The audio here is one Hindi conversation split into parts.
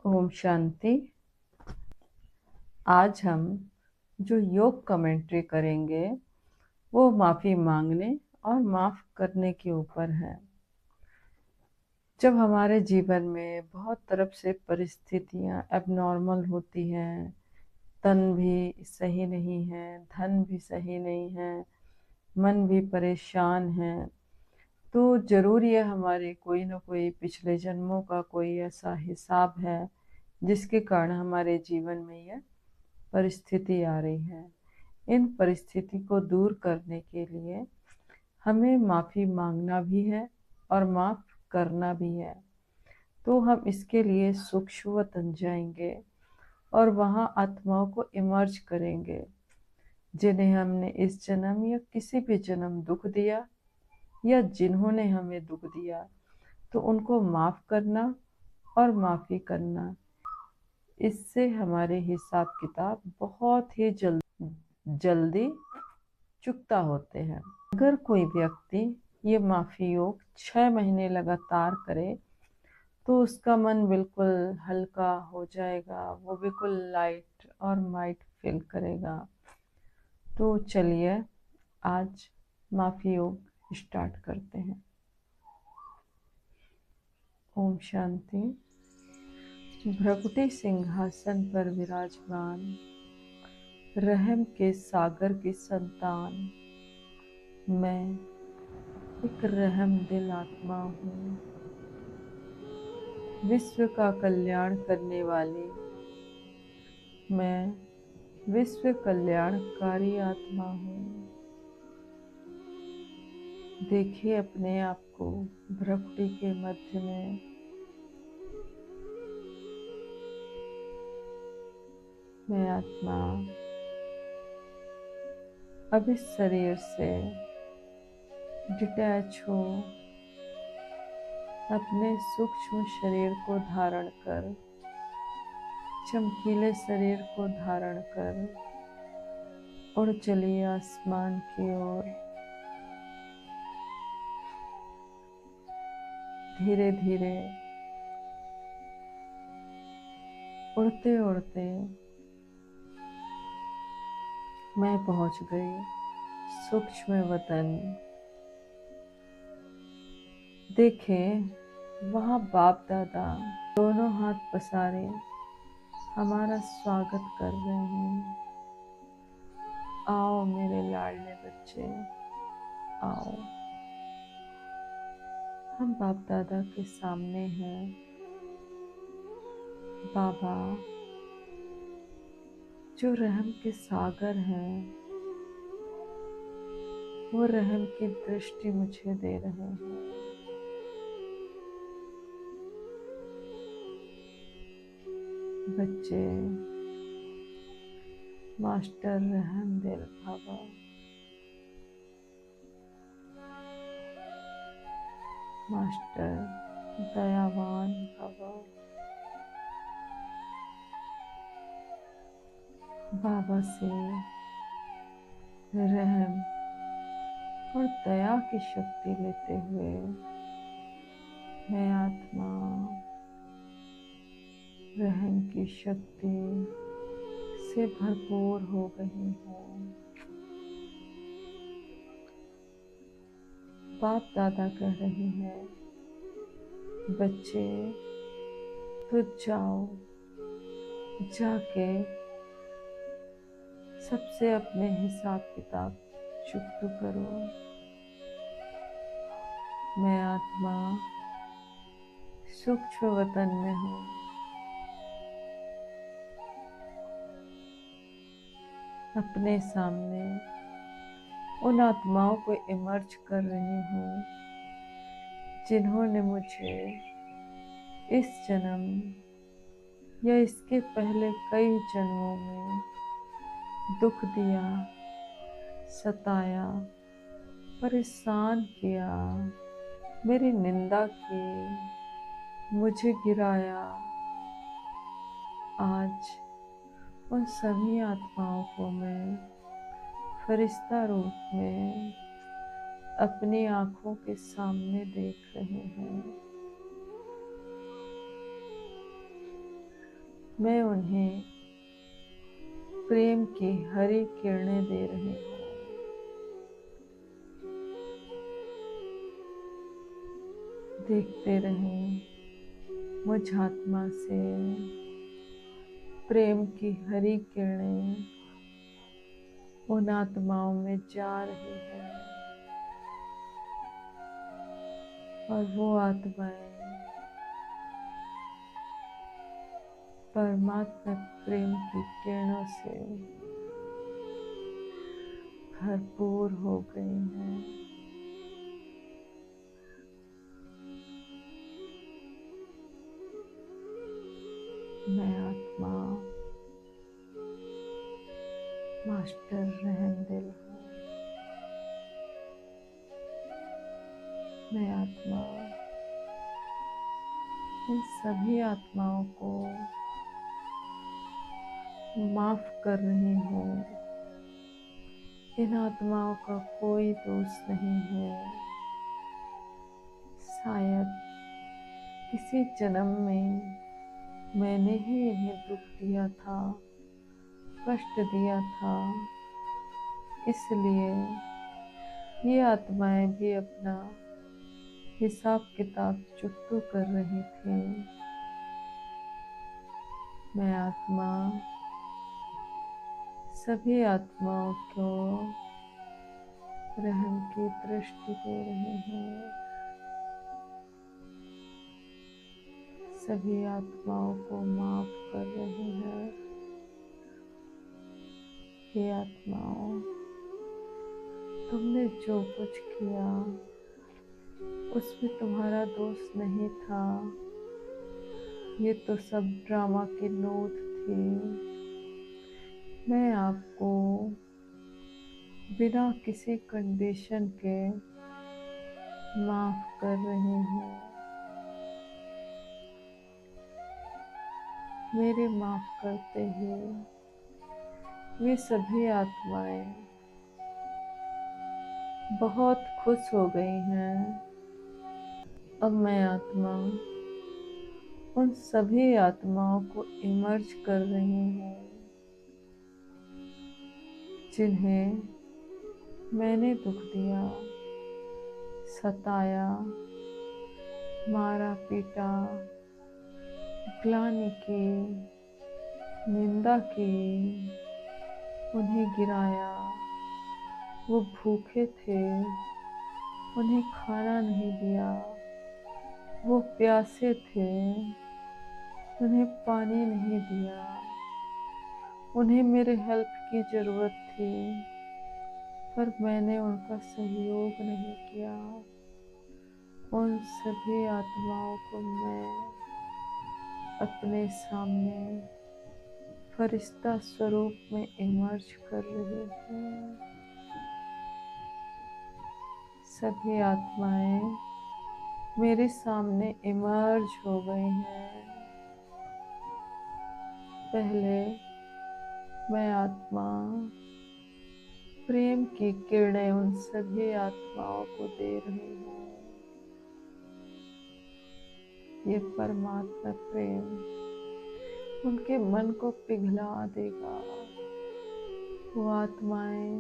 ओम शांति। आज हम जो योग कमेंट्री करेंगे वो माफ़ी मांगने और माफ़ करने के ऊपर है। जब हमारे जीवन में बहुत तरफ से परिस्थितियाँ एबनॉर्मल होती हैं, तन भी सही नहीं है, धन भी सही नहीं है, मन भी परेशान है, तो ज़रूर ये हमारे कोई ना कोई पिछले जन्मों का कोई ऐसा हिसाब है जिसके कारण हमारे जीवन में यह परिस्थिति आ रही है। इन परिस्थिति को दूर करने के लिए हमें माफ़ी मांगना भी है और माफ़ करना भी है। तो हम इसके लिए सूक्ष्म तन जाएंगे और वहाँ आत्माओं को इमर्ज करेंगे जिन्हें हमने इस जन्म या किसी भी जन्म दुख दिया या जिन्होंने हमें दुख दिया, तो उनको माफ़ करना और माफ़ी करना। इससे हमारे हिसाब किताब बहुत ही जल्दी चुकता होते हैं। अगर कोई व्यक्ति ये माफ़ी योग 6 महीने लगातार करे तो उसका मन बिल्कुल हल्का हो जाएगा, वो बिल्कुल लाइट और माइट फील करेगा। तो चलिए आज माफ़ी योग स्टार्ट करते हैं। ओम शांति। भ्रकुटी सिंहासन पर विराजमान रहम के सागर की संतान, मैं एक रहम दिल आत्मा हूँ। विश्व का कल्याण करने वाली मैं विश्व कल्याणकारी आत्मा हूँ। देखिए अपने आप को भ्रकुटी के मध्य में। मैं आत्मा अब इस शरीर से डिटैच हो अपने सूक्ष्म शरीर को धारण कर, चमकीले शरीर को धारण कर उड़ चलिए आसमान की ओर। धीरे धीरे उड़ते उड़ते मैं पहुंच गई सूक्ष्म वतन। देखें वहाँ बाप दादा दोनों हाथ पसारे हमारा स्वागत कर रहे हैं। आओ मेरे लाडले बच्चे, आओ। हम बाप दादा के सामने हैं। बाबा जो रहम के सागर हैं, वो रहम की दृष्टि मुझे दे रहे हैं। बच्चे मास्टर रहम दिल बाबा, मास्टर दयावान बाबा, बाबा से रहम और दया की शक्ति लेते हुए मैं आत्मा रहम की शक्ति से भरपूर हो गई हूँ। बाप दादा कह रहे हैं, बच्चे तो जाओ, जाके सबसे अपने हिसाब किताब चुकता करो। मैं आत्मा सूक्ष्म वतन में हूँ। अपने सामने उन आत्माओं को इमर्ज कर रही हूँ जिन्होंने मुझे इस जन्म या इसके पहले कई जन्मों में दुख दिया, सताया, परेशान किया, मेरी निंदा की, मुझे गिराया। आज उन सभी आत्माओं को मैं फरिश्ता रूप में अपनी आँखों के सामने देख रहे हैं। मैं उन्हें प्रेम की हरी किरणें दे रही हूँ। देखते रहें मुझ आत्मा से प्रेम की हरी किरणें उन आत्माओं में जा रही है और वो आत्माएं परमात्मा प्रेम की किरणों से भरपूर हो गई हैं। मैं आत्मा मास्टर रहमदिल हूँ। मैं आत्मा इन सभी आत्माओं को माफ कर रही हूँ। इन आत्माओं का कोई दोष नहीं है। शायद किसी जन्म में मैंने ही इन्हें दुख दिया था, कष्ट दिया था, इसलिए ये आत्माएं भी अपना हिसाब किताब चुकतो कर रही थी। मैं आत्मा सभी आत्माओं को रहम की दृष्टि दे रही हूँ। सभी आत्माओं को माफ कर रही है। हे आत्माओं, तुमने जो कुछ किया उसमें तुम्हारा दोष नहीं था। ये तो सब ड्रामा की नोट थी। मैं आपको बिना किसी कंडीशन के माफ कर रही हूँ। मेरे माफ करते ही वे सभी आत्माएं बहुत खुश हो गई हैं। अब मैं आत्मा उन सभी आत्माओं को इमर्ज कर रही हूँ जिन्हें मैंने दुख दिया, सताया, मारा पीटा, ग्लानि की, निंदा की, उन्हें गिराया। वो भूखे थे, उन्हें खाना नहीं दिया। वो प्यासे थे, उन्हें पानी नहीं दिया। उन्हें मेरे हेल्प की ज़रूरत थी, पर मैंने उनका सहयोग नहीं किया। उन सभी आत्माओं को मैं अपने सामने फरिश्ता स्वरूप में इमर्ज कर रही हूँ। सभी आत्माएं मेरे सामने इमर्ज हो गई हैं। पहले मैं आत्मा प्रेम की किरणें उन सभी आत्माओं को दे रही हूँ। ये परमात्मा प्रेम उनके मन को पिघला देगा। वो आत्माएं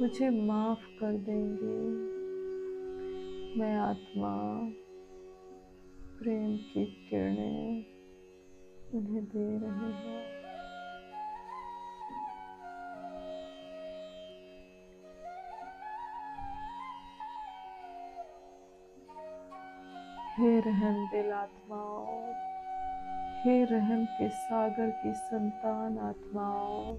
मुझे माफ कर देंगी। मैं आत्मा प्रेम की किरणें उन्हें दे रही हूँ। हे रहम दिल आत्माओं, हे रहम के सागर की संतान आत्माओं,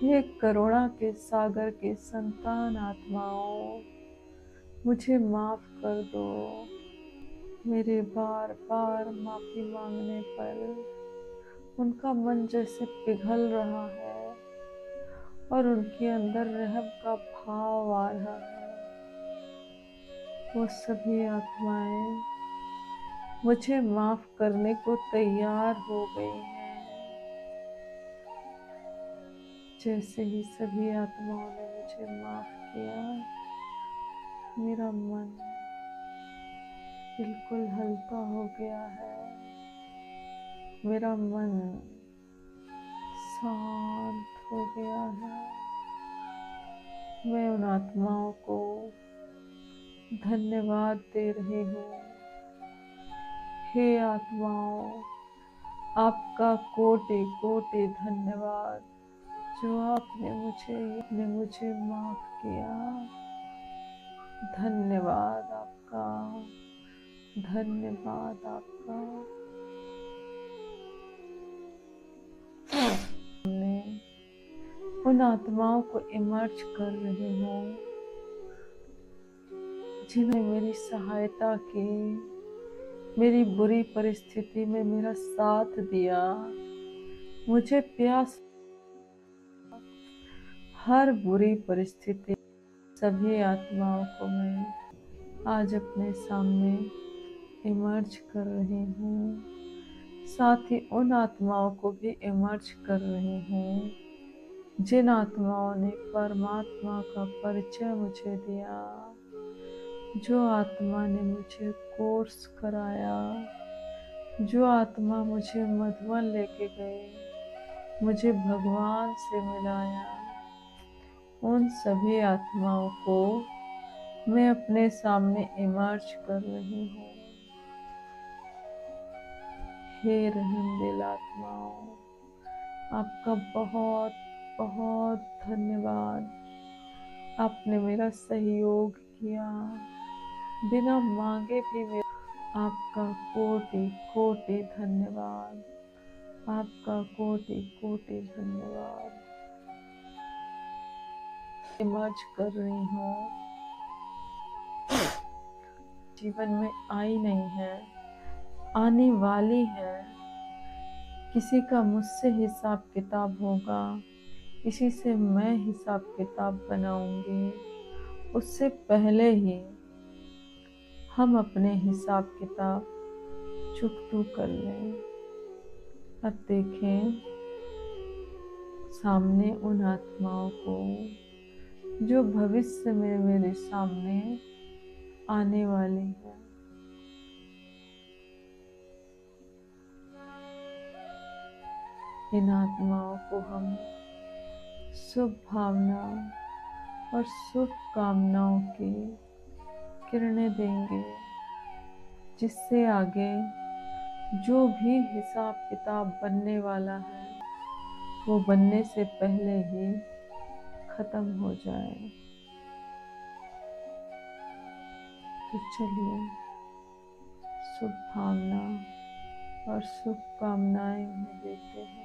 हे करुणा के सागर की संतान आत्माओं, मुझे माफ कर दो। मेरे बार बार माफी मांगने पर उनका मन जैसे पिघल रहा है और उनके अंदर रहम का भाव आ रहा है। वो सभी आत्माएं मुझे माफ करने को तैयार हो गई हैं। जैसे ही सभी आत्माओं ने मुझे माफ किया, मेरा मन बिल्कुल हल्का हो गया है। मेरा मन शांत हो गया है। मैं उन आत्माओं को धन्यवाद दे रही हूँ। हे आत्माओं, आपका कोटि कोटि धन्यवाद जो आपने मुझे माफ किया। धन्यवाद आपका, धन्यवाद आपका। मैं उन आत्माओं को इमर्ज कर रही हूँ जिन्होंने मेरी सहायता की, मेरी बुरी परिस्थिति में मेरा साथ दिया। मुझे प्यास, हर बुरी परिस्थिति, सभी आत्माओं को मैं आज अपने सामने इमर्ज कर रही हूँ। साथ ही उन आत्माओं को भी इमर्ज कर रही हूँ जिन आत्माओं ने परमात्मा का परिचय मुझे दिया, जो आत्मा ने मुझे कोर्स कराया, जो आत्मा मुझे मधुबन लेके गए, मुझे भगवान से मिलाया। उन सभी आत्माओं को मैं अपने सामने इमर्ज कर रही हूँ। हे रहमदिल आत्माओं, आपका बहुत बहुत धन्यवाद। आपने मेरा सहयोग किया, बिना मांगे भी मेरा। आपका कोटि कोटि धन्यवाद, आपका कोटि कोटि धन्यवाद। इमर्ज कर रही हूँ, जीवन में आई नहीं है, आने वाली है। किसी का मुझसे हिसाब किताब होगा, किसी से मैं हिसाब किताब बनाऊंगी। उससे पहले ही हम अपने हिसाब किताब चुकतू कर लें। अब देखें सामने उन आत्माओं को जो भविष्य में मेरे सामने आने वाली है। इन आत्माओं को हम शुभ भावना और शुभ कामनाओं की किरणें देंगे, जिससे आगे जो भी हिसाब किताब बनने वाला है वो बनने से पहले ही खत्म हो जाए। तो चलिए शुभ भावना और शुभ कामनाएं उन्हें देते हैं।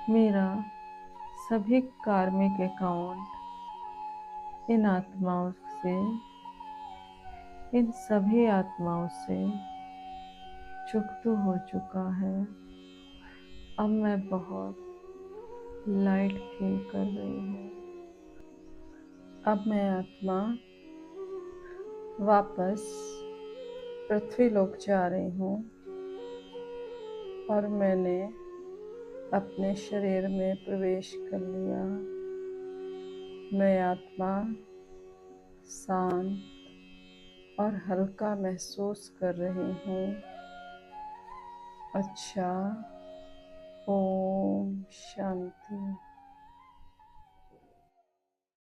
मेरा सभी कार्मिक अकाउंट इन आत्माओं से, इन सभी आत्माओं से चुकतू हो चुका है। अब मैं बहुत लाइट फील कर रही हूँ। अब मैं आत्मा वापस पृथ्वी लोक जा रही हूँ और मैंने अपने शरीर में प्रवेश कर लिया। मैं आत्मा शांत और हल्का महसूस कर रही हूँ। अच्छा, ओम शांति।